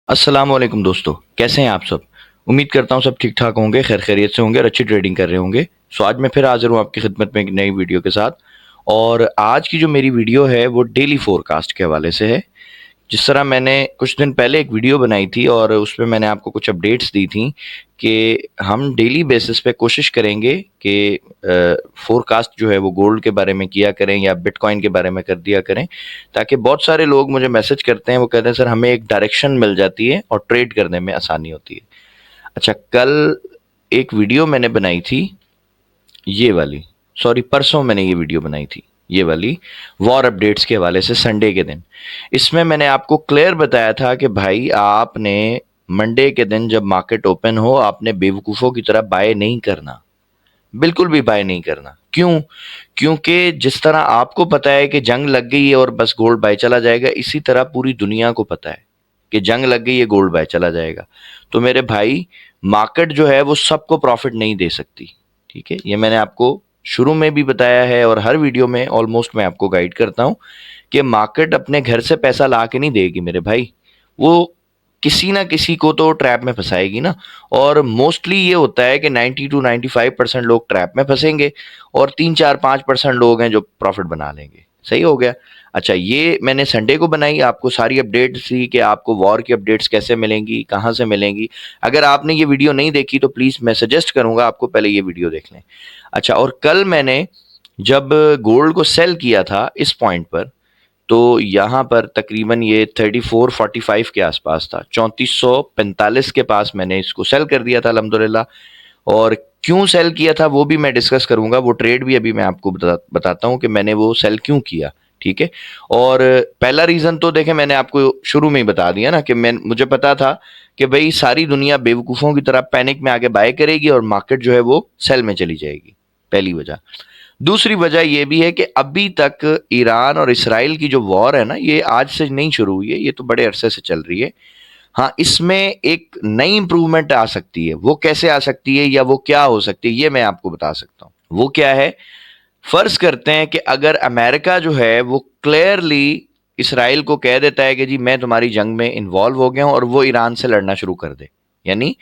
अस्सलाम वालेकुम दोस्तों, कैसे हैं आप सब। उम्मीद करता हूँ सब ठीक ठाक होंगे, खैर खैरियत से होंगे और अच्छी ट्रेडिंग कर रहे होंगे। सो आज मैं फिर हाजिर हूँ आपकी खिदमत में एक नई वीडियो के साथ। और आज की जो मेरी वीडियो है वो डेली फोरकास्ट के हवाले से है। जिस तरह मैंने कुछ दिन पहले एक वीडियो बनाई थी और उसमें मैंने आपको कुछ अपडेट्स दी थी कि हम डेली बेसिस पे कोशिश करेंगे कि फोरकास्ट जो है वो गोल्ड के बारे में किया करें या बिटकॉइन के बारे में कर दिया करें, ताकि बहुत सारे लोग मुझे मैसेज करते हैं, वो कहते हैं सर हमें एक डायरेक्शन मिल जाती है और ट्रेड करने में आसानी होती है। अच्छा, कल एक वीडियो मैंने बनाई थी, ये वाली, सॉरी परसों मैंने ये वीडियो बनाई थी, ये वाली वॉर अपडेट्स के हवाले से संडे के दिन। इसमें मैंने आपको क्लियर बताया था कि भाई आपने मंडे के दिन जब मार्केट ओपन हो आपने बेवकूफ़ों की तरह बाय नहीं करना, बिल्कुल भी बाय नहीं करना। क्यों? क्योंकि जिस तरह आपको पता है कि जंग लग गई है और बस गोल्ड बाय चला जाएगा, इसी तरह पूरी दुनिया को पता है कि जंग लग गई है, गोल्ड बाय चला जाएगा। तो मेरे भाई, मार्केट जो है वो सबको प्रॉफिट नहीं दे सकती। ठीक है, ये मैंने आपको शुरू में भी बताया है और हर वीडियो में ऑलमोस्ट मैं आपको गाइड करता हूँ कि मार्केट अपने घर से पैसा ला के नहीं देगी मेरे भाई, वो किसी ना किसी को तो ट्रैप में फंसाएगी ना। और मोस्टली ये होता है कि 90 to 95% लोग ट्रैप में फंसेंगे और 3 4 5% लोग हैं जो प्रॉफिट बना लेंगे। सही हो गया। अच्छा, ये मैंने संडे को बनाई, आपको सारी अपडेट्स दी कि आपको वॉर की अपडेट्स कैसे मिलेंगी, कहाँ से मिलेंगी। अगर आपने ये वीडियो नहीं देखी तो प्लीज़ मैं सजेस्ट करूंगा आपको पहले ये वीडियो देख लें। अच्छा, और कल मैंने जब गोल्ड को सेल किया था इस पॉइंट पर, तो यहाँ पर तकरीबन ये 3445 के आसपास था, 3445 के पास मैंने इसको सेल कर दिया था अल्हम्दुलिल्लाह। और क्यों सेल किया था वो भी मैं डिस्कस करूंगा, वो ट्रेड भी अभी मैं आपको बताता हूँ कि मैंने वो सेल क्यों किया। ठीक है। और पहला रीज़न तो देखें, मैंने आपको शुरू में ही बता दिया ना कि मुझे पता था कि भाई सारी दुनिया बेवकूफ़ों की तरह पैनिक में आके बाय करेगी और मार्केट जो है वो सेल में चली जाएगी, पहली वजह। दूसरी वजह यह भी है कि अभी तक ईरान और इसराइल की जो वॉर है ना, ये आज से नहीं शुरू हुई है, ये तो बड़े अरसे से चल रही है। हाँ, इसमें एक नई इंप्रूवमेंट आ सकती है, वो कैसे आ सकती है या वो क्या हो सकती है ये मैं आपको बता सकता हूँ। वो क्या है, फर्ज करते हैं कि अगर अमेरिका जो है वो क्लियरली इसराइल को कह देता है कि जी मैं तुम्हारी जंग में इन्वॉल्व हो गया हूं और वो ईरान से लड़ना शुरू कर दे, यानी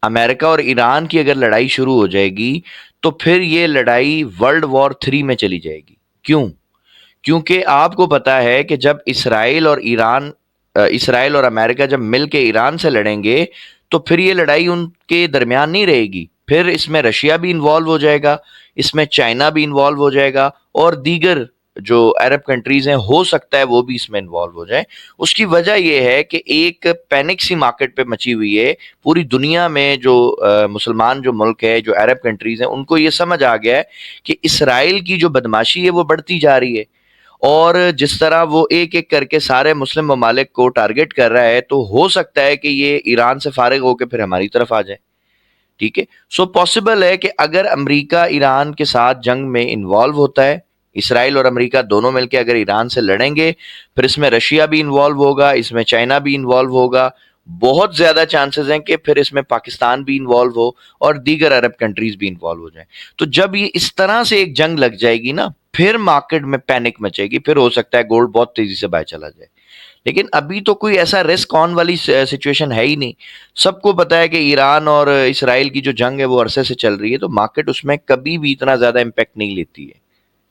अमेरिका और ईरान की अगर लड़ाई शुरू हो जाएगी, तो फिर ये लड़ाई वर्ल्ड वॉर 3 में चली जाएगी। क्यों? क्योंकि आपको पता है कि जब इसराइल और अमेरिका जब मिल के ईरान से लड़ेंगे, तो फिर ये लड़ाई उनके दरमियान नहीं रहेगी, फिर इसमें रशिया भी इन्वॉल्व हो जाएगा, इसमें चाइना भी इन्वॉल्व हो जाएगा और दीगर जो अरब कंट्रीज हैं हो सकता है वो भी इसमें इन्वॉल्व हो जाए। उसकी वजह यह है कि एक पैनिक सी मार्केट पे मची हुई है पूरी दुनिया में। जो मुसलमान जो मुल्क है, जो अरब कंट्रीज हैं, उनको ये समझ आ गया है कि इसराइल की जो बदमाशी है वो बढ़ती जा रही है और जिस तरह वो एक एक करके सारे मुस्लिम ममालिक को टारगेट कर रहा है, तो हो सकता है कि ये ईरान से फारिग होकर फिर हमारी तरफ आ जाए। ठीक है। सो पॉसिबल है कि अगर अमेरिका ईरान के साथ जंग में इन्वॉल्व होता है, इसराइल और अमेरिका दोनों मिलकर अगर ईरान से लड़ेंगे, फिर इसमें रशिया भी इन्वॉल्व होगा, इसमें चाइना भी इन्वॉल्व होगा, बहुत ज्यादा चांसेस हैं कि फिर इसमें पाकिस्तान भी इन्वॉल्व हो और दीगर अरब कंट्रीज भी इन्वॉल्व हो जाएं। तो जब ये इस तरह से एक जंग लग जाएगी ना, फिर मार्केट में पैनिक मचेगी, फिर हो सकता है गोल्ड बहुत तेजी से बाय चला जाए। लेकिन अभी तो कोई ऐसा रिस्क ऑन वाली सिचुएशन है ही नहीं। सबको पता है कि ईरान और इसराइल की जो जंग है वो अरसे से चल रही है, तो मार्केट उसमें कभी भी इतना ज्यादा इम्पैक्ट नहीं लेती है।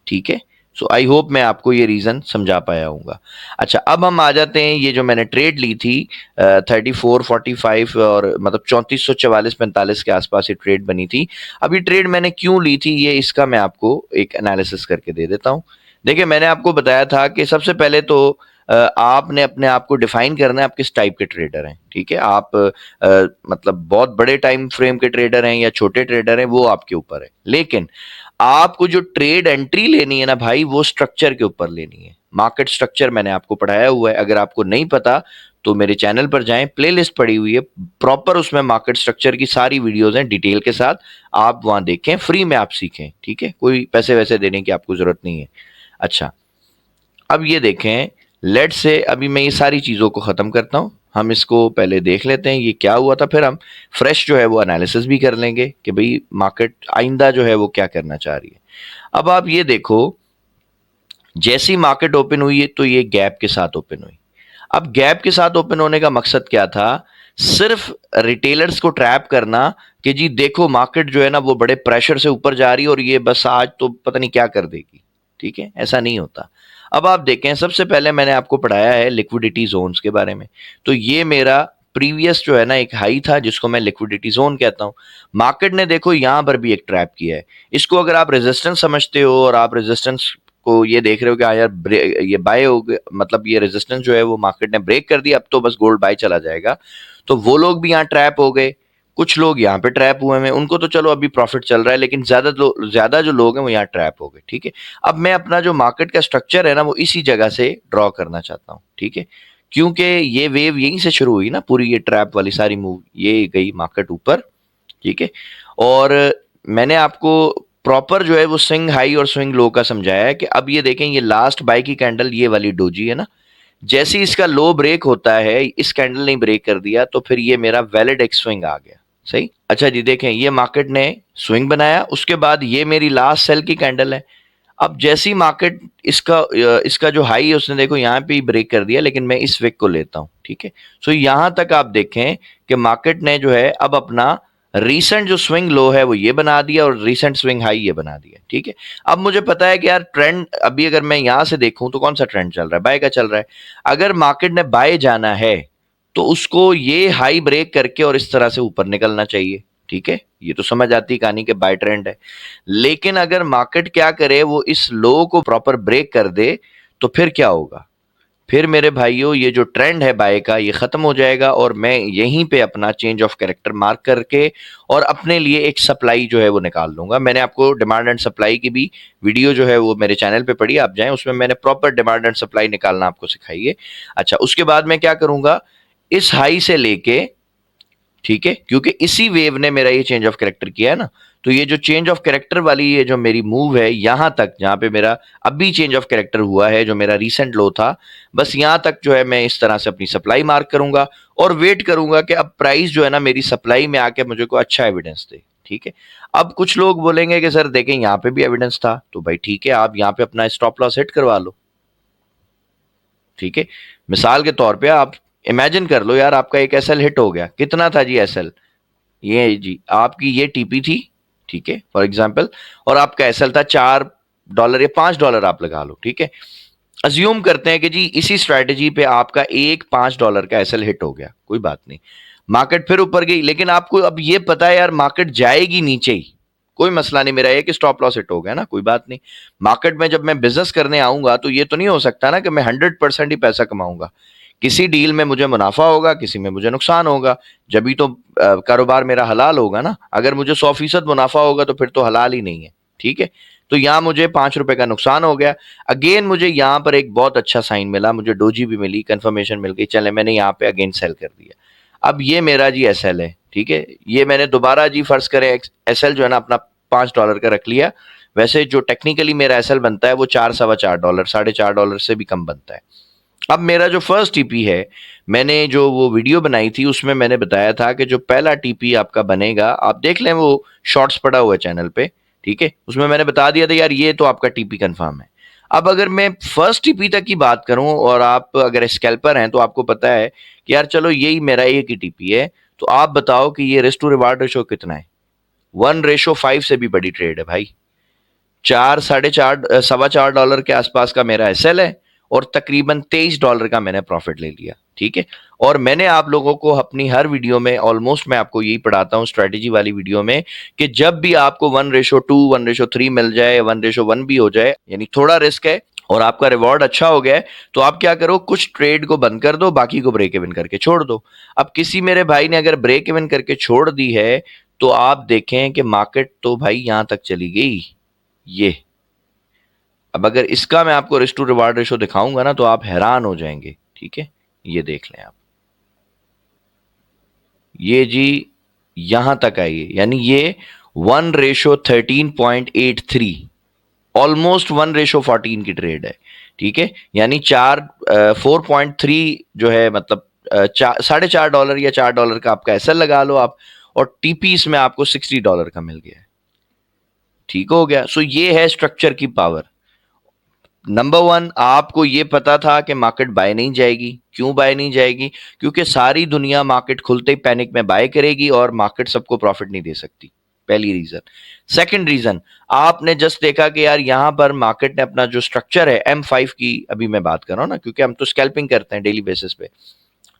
ठीक है। सो आई होप मैं आपको ये रीजन समझा पाया हूँ। अच्छा, अब हम आ जाते हैं, ये जो मैंने ट्रेड ली थी 3445 और मतलब 3444-45 के आसपास ये ट्रेड बनी थी। अब ये ट्रेड मैंने क्यों ली थी, ये इसका मैं आपको एक एनालिसिस करके दे देता हूँ। देखिए, मैंने आपको बताया था कि सबसे पहले तो आपने अपने आप को डिफाइन करना है आप किस टाइप के ट्रेडर हैं। ठीक है, आप मतलब बहुत बड़े टाइम फ्रेम के ट्रेडर हैं या छोटे ट्रेडर हैं, वो आपके ऊपर है। लेकिन आपको जो ट्रेड एंट्री लेनी है ना भाई, वो स्ट्रक्चर के ऊपर लेनी है। मार्केट स्ट्रक्चर मैंने आपको पढ़ाया हुआ है, अगर आपको नहीं पता तो मेरे चैनल पर जाएं, प्लेलिस्ट पड़ी हुई है प्रॉपर, उसमें मार्केट स्ट्रक्चर की सारी वीडियोस हैं डिटेल के साथ, आप वहां देखें, फ्री में आप सीखें। ठीक है, कोई पैसे वैसे देने की आपको जरूरत नहीं है। अच्छा, अब ये देखें, लेट से अभी मैं ये सारी चीज़ों को ख़त्म करता हूँ, हम इसको पहले देख लेते हैं ये क्या हुआ था, फिर हम फ्रेश जो है वो एनालिसिस भी कर लेंगे कि भाई मार्केट आइंदा जो है वो क्या करना चाह रही है। अब आप ये देखो, जैसी मार्केट ओपन हुई है तो ये गैप के साथ ओपन हुई। अब गैप के साथ ओपन होने का मकसद क्या था? सिर्फ रिटेलर्स को ट्रैप करना कि जी देखो मार्केट जो है ना वो बड़े प्रेशर से ऊपर जा रही है और ये बस आज तो पता नहीं क्या कर देगी। ठीक है, ऐसा नहीं होता। अब आप देखें, सबसे पहले मैंने आपको पढ़ाया है लिक्विडिटी जोन्स के बारे में। तो ये मेरा प्रीवियस जो है ना एक हाई था जिसको मैं लिक्विडिटी जोन कहता हूं। मार्केट ने देखो यहां पर भी एक ट्रैप किया है। इसको अगर आप रेजिस्टेंस समझते हो और आप रेजिस्टेंस को ये देख रहे हो कि हाँ यार ये बाय हो गया, मतलब ये रेजिस्टेंस जो है वो मार्केट ने ब्रेक कर दिया, अब तो बस गोल्ड बाय चला जाएगा, तो वो लोग भी यहाँ ट्रैप हो गए। कुछ लोग यहाँ पे ट्रैप हुए हैं, उनको तो चलो अभी प्रॉफिट चल रहा है, लेकिन ज्यादा जो लोग हैं वो यहाँ ट्रैप हो गए। ठीक है, अब मैं अपना जो मार्केट का स्ट्रक्चर है ना वो इसी जगह से ड्रॉ करना चाहता हूँ। ठीक है, क्योंकि ये वेव यहीं से शुरू हुई ना, पूरी ये ट्रैप वाली सारी मूव ये गई मार्केट ऊपर। ठीक है, और मैंने आपको प्रॉपर जो है वो स्विंग हाई और स्विंग लो का समझाया है कि अब ये देखें, ये लास्ट बाय की कैंडल ये वाली डोजी है ना, जैसे ही इसका लो ब्रेक होता है, इस कैंडल ने ब्रेक कर दिया, तो फिर ये मेरा वैलिड एक स्विंग आ गया। सही। अच्छा जी, देखें ये मार्केट ने स्विंग बनाया, उसके बाद ये मेरी लास्ट सेल की कैंडल है। अब जैसी मार्केट इसका जो हाई है उसने देखो यहाँ पे ही ब्रेक कर दिया, लेकिन मैं इस विक को लेता हूँ। ठीक है, सो यहां तक आप देखें कि मार्केट ने जो है अब अपना रीसेंट जो स्विंग लो है वो ये बना दिया और रीसेंट स्विंग हाई ये बना दिया। ठीक है, अब मुझे पता है कि यार ट्रेंड अभी अगर मैं यहां से देखूं तो कौन सा ट्रेंड चल रहा है? बाय का चल रहा है। अगर मार्केट ने बाय जाना है तो उसको ये हाई ब्रेक करके और इस तरह से ऊपर निकलना चाहिए। ठीक है, ये तो समझ आती कहानी के बाय ट्रेंड है। लेकिन अगर मार्केट क्या करे, वो इस लो को प्रॉपर ब्रेक कर दे, तो फिर क्या होगा? फिर मेरे भाइयों ये जो ट्रेंड है बाय का ये खत्म हो जाएगा और मैं यहीं पे अपना चेंज ऑफ कैरेक्टर मार्क करके और अपने लिए एक सप्लाई जो है वो निकाल लूंगा। मैंने आपको डिमांड एंड सप्लाई की भी वीडियो जो है वो मेरे चैनल पे पड़ी, आप जाएं, उसमें मैंने प्रॉपर डिमांड एंड सप्लाई निकालना आपको सिखाई है। अच्छा, उसके बाद मैं क्या करूंगा, इस हाई से लेके, ठीक है, क्योंकि इसी वेव ने मेरा ये चेंज ऑफ कैरेक्टर किया है ना, तो ये जो चेंज ऑफ कैरेक्टर वाली ये जो मेरी मूव है यहां तक, जहां पे मेरा अभी चेंज ऑफ कैरेक्टर हुआ है, जो मेरा रीसेंट लो था, बस यहां तक जो है मैं इस तरह से अपनी सप्लाई मार्क करूंगा और वेट करूंगा कि अब प्राइस जो है ना मेरी सप्लाई में आके मुझे को अच्छा एविडेंस दे। ठीक है, अब कुछ लोग बोलेंगे कि सर देखें यहाँ पे भी एविडेंस था, तो भाई ठीक है, आप यहाँ पे अपना स्टॉप लॉस हिट करवा लो। ठीक है, मिसाल के तौर पे आप इमेजिन कर लो यार, आपका एक एसएल हिट हो गया, कितना था जी एसएल? ये जी आपकी ये टीपी थी। ठीक है, फॉर एग्जाम्पल, और आपका एसएल था $4 या $5 आप लगा लो। ठीक है, अज्यूम करते हैं कि जी इसी स्ट्रैटेजी पे आपका एक $5 का एसएल हिट हो गया, कोई बात नहीं, मार्केट फिर ऊपर गई, लेकिन आपको अब ये पता है यार मार्केट जाएगी नीचे ही, कोई मसला नहीं, मेरा एक स्टॉप लॉस हिट हो गया ना, कोई बात नहीं। मार्केट में जब मैं बिजनेस करने आऊंगा तो ये तो नहीं हो सकता ना कि मैं 100% ही पैसा कमाऊंगा। किसी डील में मुझे मुनाफा होगा, किसी में मुझे नुकसान होगा, जब भी तो कारोबार मेरा हलाल होगा ना। अगर मुझे 100% मुनाफा होगा तो फिर तो हलाल ही नहीं है। ठीक है, तो यहाँ मुझे ₹5 का नुकसान हो गया। अगेन मुझे यहाँ पर एक बहुत अच्छा साइन मिला, मुझे डोजी भी मिली, कंफर्मेशन मिल गई, चले मैंने यहाँ पे अगेन सेल कर दिया। अब ये मेरा जी एसएल है। ठीक है, ये मैंने दोबारा जी फर्ज करें एसएल जो है ना अपना $5 का रख लिया। वैसे जो टेक्निकली मेरा एसएल बनता है वो 4 $4.25, $4.5 से भी कम बनता है। अब मेरा जो फर्स्ट टीपी है, मैंने जो वो वीडियो बनाई थी उसमें मैंने बताया था कि जो पहला टीपी आपका बनेगा, आप देख लें, वो शॉर्ट्स पड़ा हुआ है चैनल पे। ठीक है, उसमें मैंने बता दिया था यार ये तो आपका टीपी कंफर्म है। अब अगर मैं फर्स्ट टीपी तक की बात करूं और आप अगर स्कैल्पर हैं तो आपको पता है कि यार चलो यही मेरा एक ही टीपी है, तो आप बताओ कि ये रिस्क टू रिवार्ड रेशो कितना है? 1:5 से भी बड़ी ट्रेड है भाई। 4 $4.25 के आसपास का मेरा एसएल है और तकरीबन $23 का मैंने प्रॉफिट ले लिया। ठीक है, और मैंने आप लोगों को अपनी हर वीडियो में ऑलमोस्ट मैं आपको यही पढ़ाता हूँ स्ट्रेटेजी वाली वीडियो में, कि जब भी आपको 1:2 1:3 मिल जाए, 1:1 भी हो जाए, यानी थोड़ा रिस्क है और आपका रिवॉर्ड अच्छा हो गया है, तो आप क्या करो, कुछ ट्रेड को बंद कर दो, बाकी को ब्रेक इवन करके छोड़ दो। अब किसी मेरे भाई ने अगर ब्रेक इवन करके छोड़ दी है, तो आप देखें कि मार्केट तो भाई यहां तक चली गई ये। अब अगर इसका मैं आपको रिस्क टू रिवार्ड रेशो दिखाऊंगा ना तो आप हैरान हो जाएंगे। ठीक है, ये देख लें आप, ये जी यहां तक आई है, यानी ये 1:13.83, ऑलमोस्ट 1:14 की ट्रेड है। ठीक है, यानी 4.3 जो है, मतलब $4.5 या $4 का आपका एसएल लगा लो आप, और टीपी इसमें आपको $60 का मिल गया है। ठीक हो गया, सो ये है स्ट्रक्चर की पावर। नंबर वन, आपको ये पता था कि मार्केट बाय नहीं जाएगी। क्यों बाय नहीं जाएगी? क्योंकि सारी दुनिया मार्केट खुलते ही पैनिक में बाय करेगी और मार्केट सबको प्रॉफिट नहीं दे सकती। पहली रीजन। सेकंड रीजन, आपने जस्ट देखा कि यार यहां पर मार्केट ने अपना जो स्ट्रक्चर है M5 की, अभी मैं बात कर रहा हूं ना, क्योंकि हम तो स्कैल्पिंग करते हैं डेली बेसिस पे।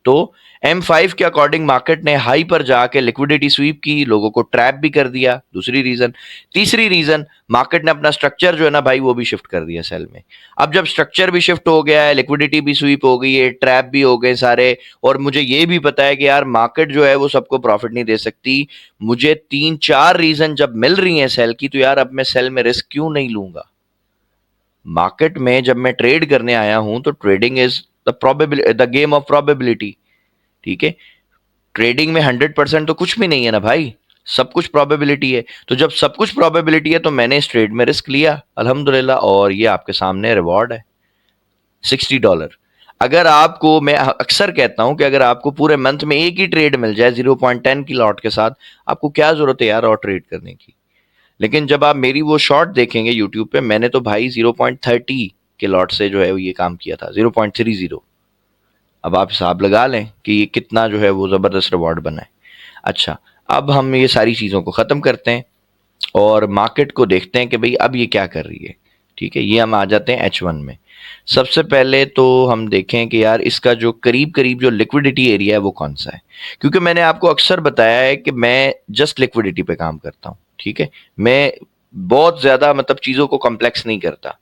तो M5 के अकॉर्डिंग मार्केट ने हाई पर जाके लिक्विडिटी स्वीप की, लोगों को ट्रैप भी कर दिया। दूसरी रीजन। तीसरी रीजन, मार्केट ने अपना स्ट्रक्चर जो है ना भाई वो भी शिफ्ट कर दिया सेल में। अब जब स्ट्रक्चर भी शिफ्ट हो गया है, लिक्विडिटी भी स्वीप हो गई है, ट्रैप भी हो गए सारे, और मुझे ये भी पता है कि यार मार्केट जो है वो सबको प्रॉफिट नहीं दे सकती, मुझे 3-4 रीजन जब मिल रही है सेल की, तो यार अब मैं सेल में रिस्क क्यों नहीं लूंगा? मार्केट में जब मैं ट्रेड करने आया हूं तो trading is the game of probability. ठीक है? ट्रेडिंग में 100% तो कुछ भी नहीं है ना भाई, सब कुछ प्रोबेबिलिटी है। तो जब सब कुछ प्रोबेबिलिटी है तो मैंने इस ट्रेड में रिस्क लिया अल्हम्दुलिल्लाह, और ये आपके सामने रिवॉर्ड है, $60। अगर आपको, मैं अक्सर कहता हूं कि अगर आपको पूरे मंथ में एक ही ट्रेड मिल जाए 0.10 की लॉट के साथ, आपको क्या जरूरत है यार और ट्रेड करने की? लेकिन जब आप मेरी वो शॉर्ट देखेंगे यूट्यूब पे, मैंने तो भाई 0.30 के लॉट से जो है वो ये काम किया था, 0.30। अब आप हिसाब लगा लें कि ये कितना जो है वो ज़बरदस्त रिवॉर्ड बना है। अच्छा, अब हम ये सारी चीज़ों को ख़त्म करते हैं और मार्केट को देखते हैं कि भाई अब ये क्या कर रही है। ठीक है, ये हम आ जाते हैं H1 में। सबसे पहले तो हम देखें कि यार इसका जो करीब करीब जो लिक्विडिटी एरिया है वो कौन सा है, क्योंकि मैंने आपको अक्सर बताया है कि मैं जस्ट लिक्विडिटी पे काम करता हूँ। ठीक है, मैं बहुत ज़्यादा मतलब चीज़ों को कॉम्प्लेक्स नहीं करता।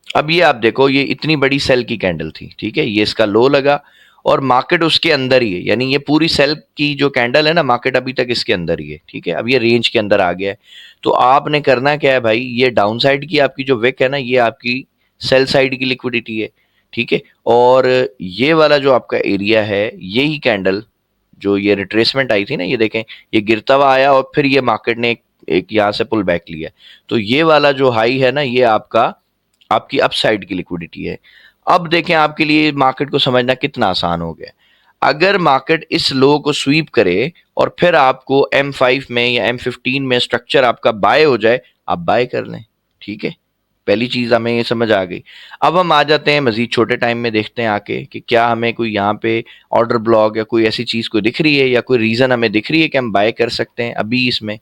अब ये आप देखो, ये इतनी बड़ी सेल की कैंडल थी। ठीक है, ये इसका लो लगा और मार्केट उसके अंदर ही है, यानी ये पूरी सेल की जो कैंडल है ना, मार्केट अभी तक इसके अंदर ही है। ठीक है, अब ये रेंज के अंदर आ गया है। तो आपने करना क्या है भाई, ये डाउन साइड की आपकी जो विक है ना, ये आपकी सेल साइड की लिक्विडिटी है। ठीक है, और ये वाला जो आपका एरिया है, यही कैंडल जो ये रिट्रेसमेंट आई थी ना, ये देखें, ये गिरता हुआ आया और फिर ये मार्केट ने एक यहाँ से पुल बैक लिया। तो ये वाला जो हाई है ना, ये आपका आपकी अपसाइड की लिक्विडिटी है। अब देखें, आपके लिए मार्केट को समझना कितना आसान हो गया। अगर मार्केट इस लो को स्वीप करे और फिर आपको M5 में या M15 में स्ट्रक्चर आपका बाय हो जाए, आप बाय कर लें। ठीक है, पहली चीज हमें ये समझ आ गई। अब हम आ जाते हैं मजीद छोटे टाइम में, देखते हैं आके कि क्या हमें कोई यहाँ पे ऑर्डर ब्लॉक या कोई ऐसी चीज को दिख रही है या कोई रीजन हमें दिख रही है कि हम बाय कर सकते हैं अभी इसमें।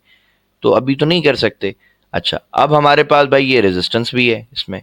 तो अभी तो नहीं कर सकते। अच्छा, अब हमारे पास भाई ये रेजिस्टेंस भी है इसमें।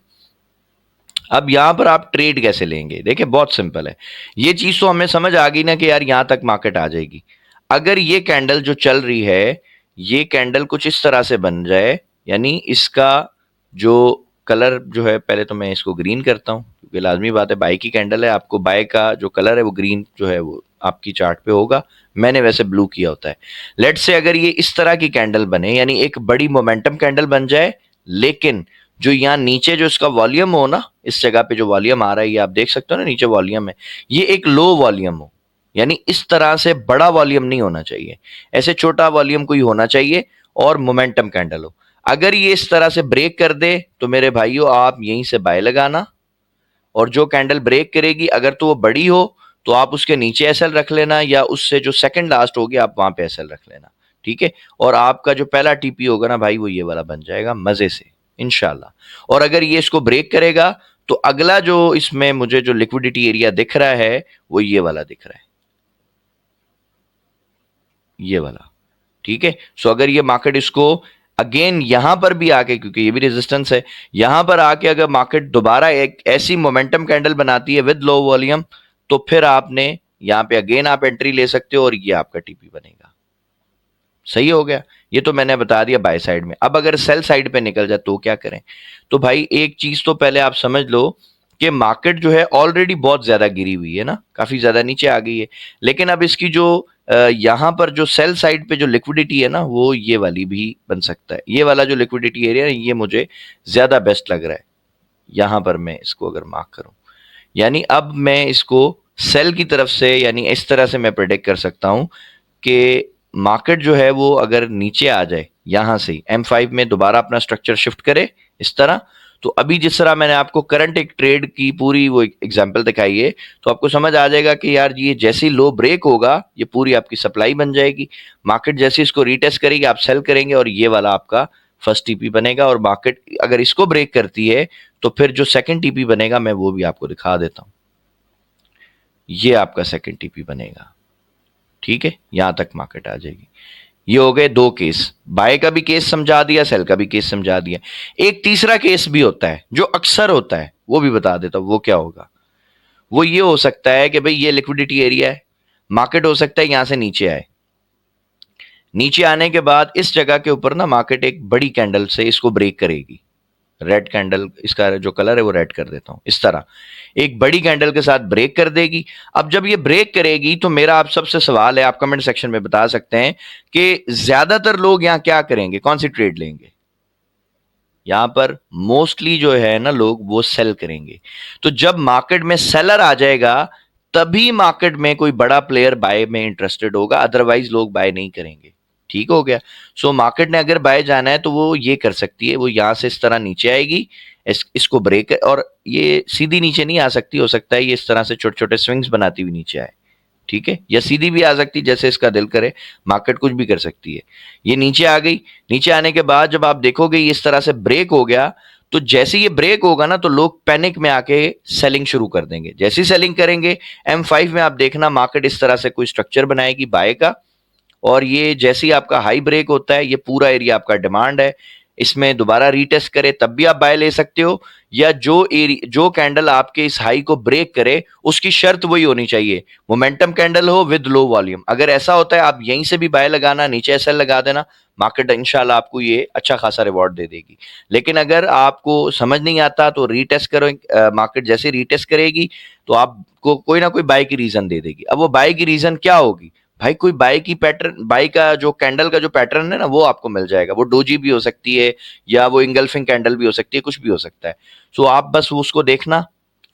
अब यहां पर आप ट्रेड कैसे लेंगे? देखिए बहुत सिंपल है। ये चीज तो हमें समझ आ गई ना कि यार यहां तक मार्केट आ जाएगी। अगर ये कैंडल जो चल रही है, ये कैंडल कुछ इस तरह से बन जाए, यानी इसका जो कलर जो है, पहले तो मैं इसको ग्रीन करता हूं क्योंकि लाजमी बात है, बाय की कैंडल है, आपको बाय का जो कलर है वो ग्रीन जो है वो आपकी चार्ट पे होगा। मैंने वैसे ब्लू किया होता है। लेट से अगर ये इस तरह की कैंडल बने, यानी एक बड़ी मोमेंटम कैंडल बन जाए, लेकिन जो यहाँ नीचे जो इसका वॉल्यूम हो ना, इस जगह पे जो वॉल्यूम आ रहा है, ये आप देख सकते हो ना, नीचे वॉल्यूम है, ये एक लो वॉल्यूम हो, यानी इस तरह से बड़ा वॉल्यूम नहीं होना चाहिए, ऐसे छोटा वॉल्यूम कोई होना चाहिए और मोमेंटम कैंडल हो। अगर ये इस तरह से ब्रेक कर दे तो मेरे भाइयों आप यहीं से बाय लगाना, और जो कैंडल ब्रेक करेगी अगर तो वो बड़ी हो तो आप उसके नीचे एसएल रख लेना, या उससे जो सेकंड लास्ट होगी आप वहां पे एसएल रख लेना। ठीक है, और आपका जो पहला टीपी होगा ना भाई, वो ये वाला बन जाएगा मजे से इंशाल्लाह। और अगर ये इसको ब्रेक करेगा तो अगला जो इसमें मुझे जो लिक्विडिटी एरिया दिख रहा है वो ये वाला दिख रहा है, ये वाला। ठीक है, सो अगर ये मार्केट इसको अगेन यहां पर भी आके, क्योंकि ये भी रेजिस्टेंस है, यहां पर आके अगर मार्केट दोबारा एक ऐसी मोमेंटम कैंडल बनाती है विद लो वॉल्यूम, तो फिर आपने यहां पे अगेन आप एंट्री ले सकते हो और ये आपका टीपी बनेगा। सही हो गया, ये तो मैंने बता दिया बाय साइड में। अब अगर सेल साइड पे निकल जाए तो क्या करें? तो भाई एक चीज तो पहले आप समझ लो कि मार्केट जो है ऑलरेडी बहुत ज्यादा गिरी हुई है ना, काफी ज्यादा नीचे आ गई है। लेकिन अब इसकी जो यहां पर जो सेल साइड पे जो लिक्विडिटी है ना, वो ये वाली भी बन सकता है। ये वाला जो लिक्विडिटी एरिया है ये मुझे ज्यादा बेस्ट लग रहा है। यहां पर मैं इसको अगर मार्क करूं, यानी अब मैं इसको सेल की तरफ से, यानी इस तरह से मैं प्रेडिक्ट कर सकता हूं कि मार्केट जो है वो अगर नीचे आ जाए, यहां से M5 में दोबारा अपना स्ट्रक्चर शिफ्ट करे इस तरह, तो अभी जिस तरह मैंने आपको करंट एक ट्रेड की पूरी वो एग्जांपल दिखाई है, तो आपको समझ आ जाएगा कि यार ये जैसे ही लो ब्रेक होगा ये पूरी आपकी सप्लाई बन जाएगी। मार्केट जैसे इसको रीटेस्ट करेगी आप सेल करेंगे और ये वाला आपका फर्स्ट टीपी बनेगा, और मार्केट अगर इसको ब्रेक करती है तो फिर जो सेकंड टीपी बनेगा मैं वो भी आपको दिखा देता हूं। ये आपका सेकंड टीपी बनेगा, ठीक है, यहां तक मार्केट आ जाएगी। ये हो गए दो केस, बाय का भी केस समझा दिया, सेल का भी केस समझा दिया। एक तीसरा केस भी होता है जो अक्सर होता है, वो भी बता देता हूं वो क्या होगा। वो ये हो सकता है कि भाई ये लिक्विडिटी एरिया है, मार्केट हो सकता है यहां से नीचे आए, नीचे आने के बाद इस जगह के ऊपर ना मार्केट एक बड़ी कैंडल से इसको ब्रेक करेगी। रेड कैंडल, इसका जो कलर है वो रेड कर देता हूं, इस तरह एक बड़ी कैंडल के साथ ब्रेक कर देगी। अब जब ये ब्रेक करेगी तो मेरा आप सबसे सवाल है, आप कमेंट सेक्शन में बता सकते हैं कि ज्यादातर लोग यहां क्या करेंगे, कौन सी ट्रेड लेंगे। यहां पर मोस्टली जो है ना लोग वो सेल करेंगे। तो जब मार्केट में सेलर आ जाएगा तभी मार्केट में कोई बड़ा प्लेयर बाय में इंटरेस्टेड होगा, अदरवाइज लोग बाय नहीं करेंगे। ठीक हो गया। सो मार्केट ने अगर बाय जाना है तो वो ये कर सकती है, वो यहां से इस तरह नीचे आएगी, इसको ब्रेक, और ये सीधी नीचे नहीं आ सकती, हो सकता है ये इस तरह से छोटे छोटे स्विंग्स बनाती हुई नीचे आए, ठीक है, या सीधी भी आ सकती जैसे इसका दिल करे, मार्केट कुछ भी कर सकती है। ये नीचे आ गई, नीचे आने के बाद जब आप देखोगे ये इस तरह से ब्रेक हो गया, तो जैसे ये ब्रेक होगा ना तो लोग पैनिक में आके सेलिंग शुरू कर देंगे। जैसी सेलिंग करेंगे M5 में आप देखना मार्केट इस तरह से कोई स्ट्रक्चर बनाएगी बाय का, और ये जैसे ही आपका हाई ब्रेक होता है ये पूरा एरिया आपका डिमांड है, इसमें दोबारा रीटेस्ट करे तब भी आप बाय ले सकते हो, या जो कैंडल आपके इस हाई को ब्रेक करे उसकी शर्त वही होनी चाहिए, मोमेंटम कैंडल हो विद लो वॉल्यूम। अगर ऐसा होता है आप यहीं से भी बाय लगाना, नीचे एसएल लगा देना, मार्केट इंशाल्लाह आपको ये अच्छा खासा रिवॉर्ड दे देगी। लेकिन अगर आपको समझ नहीं आता तो रीटेस्ट करो, मार्केट जैसे रीटेस्ट करेगी तो आपको कोई ना कोई बाय की रीजन दे देगी। अब वो बाय की रीजन क्या होगी भाई, कोई बाय की पैटर्न, बाय का जो कैंडल का जो पैटर्न है ना वो आपको मिल जाएगा। वो डोजी भी हो सकती है या वो इंगल्फिंग कैंडल भी हो सकती है, कुछ भी हो सकता है। सो आप बस उसको देखना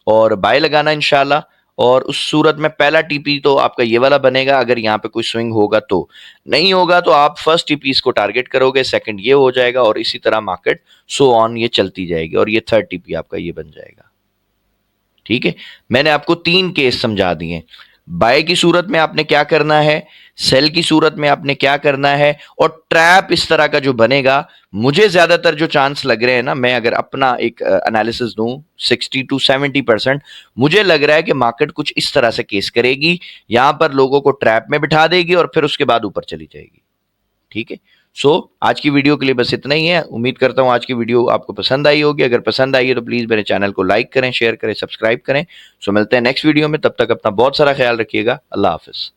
और बाय लगाना इंशाल्लाह। और उस सूरत में पहला टीपी तो आपका ये वाला बनेगा, अगर यहाँ पे कोई स्विंग होगा तो, नहीं होगा तो आप फर्स्ट टीपी इसको टारगेट करोगे, सेकंड ये हो जाएगा, और इसी तरह मार्केट सो ऑन ये चलती जाएगी, और ये थर्ड टीपी आपका ये बन जाएगा। ठीक है, मैंने आपको तीन केस समझा दिए। बाय की सूरत में आपने क्या करना है, सेल की सूरत में आपने क्या करना है, और ट्रैप इस तरह का जो बनेगा, मुझे ज्यादातर जो चांस लग रहे हैं ना, मैं अगर अपना एक एनालिसिस दूं 60 to 70%, मुझे लग रहा है कि मार्केट कुछ इस तरह से केस करेगी, यहां पर लोगों को ट्रैप में बिठा देगी और फिर उसके बाद ऊपर चली जाएगी। ठीक है। सो आज की वीडियो के लिए बस इतना ही है। उम्मीद करता हूं आज की वीडियो आपको पसंद आई होगी। अगर पसंद आई है तो प्लीज मेरे चैनल को लाइक करें, शेयर करें, सब्सक्राइब करें। सो मिलते हैं नेक्स्ट वीडियो में, तब तक अपना बहुत सारा ख्याल रखिएगा। अल्लाह हाफिज।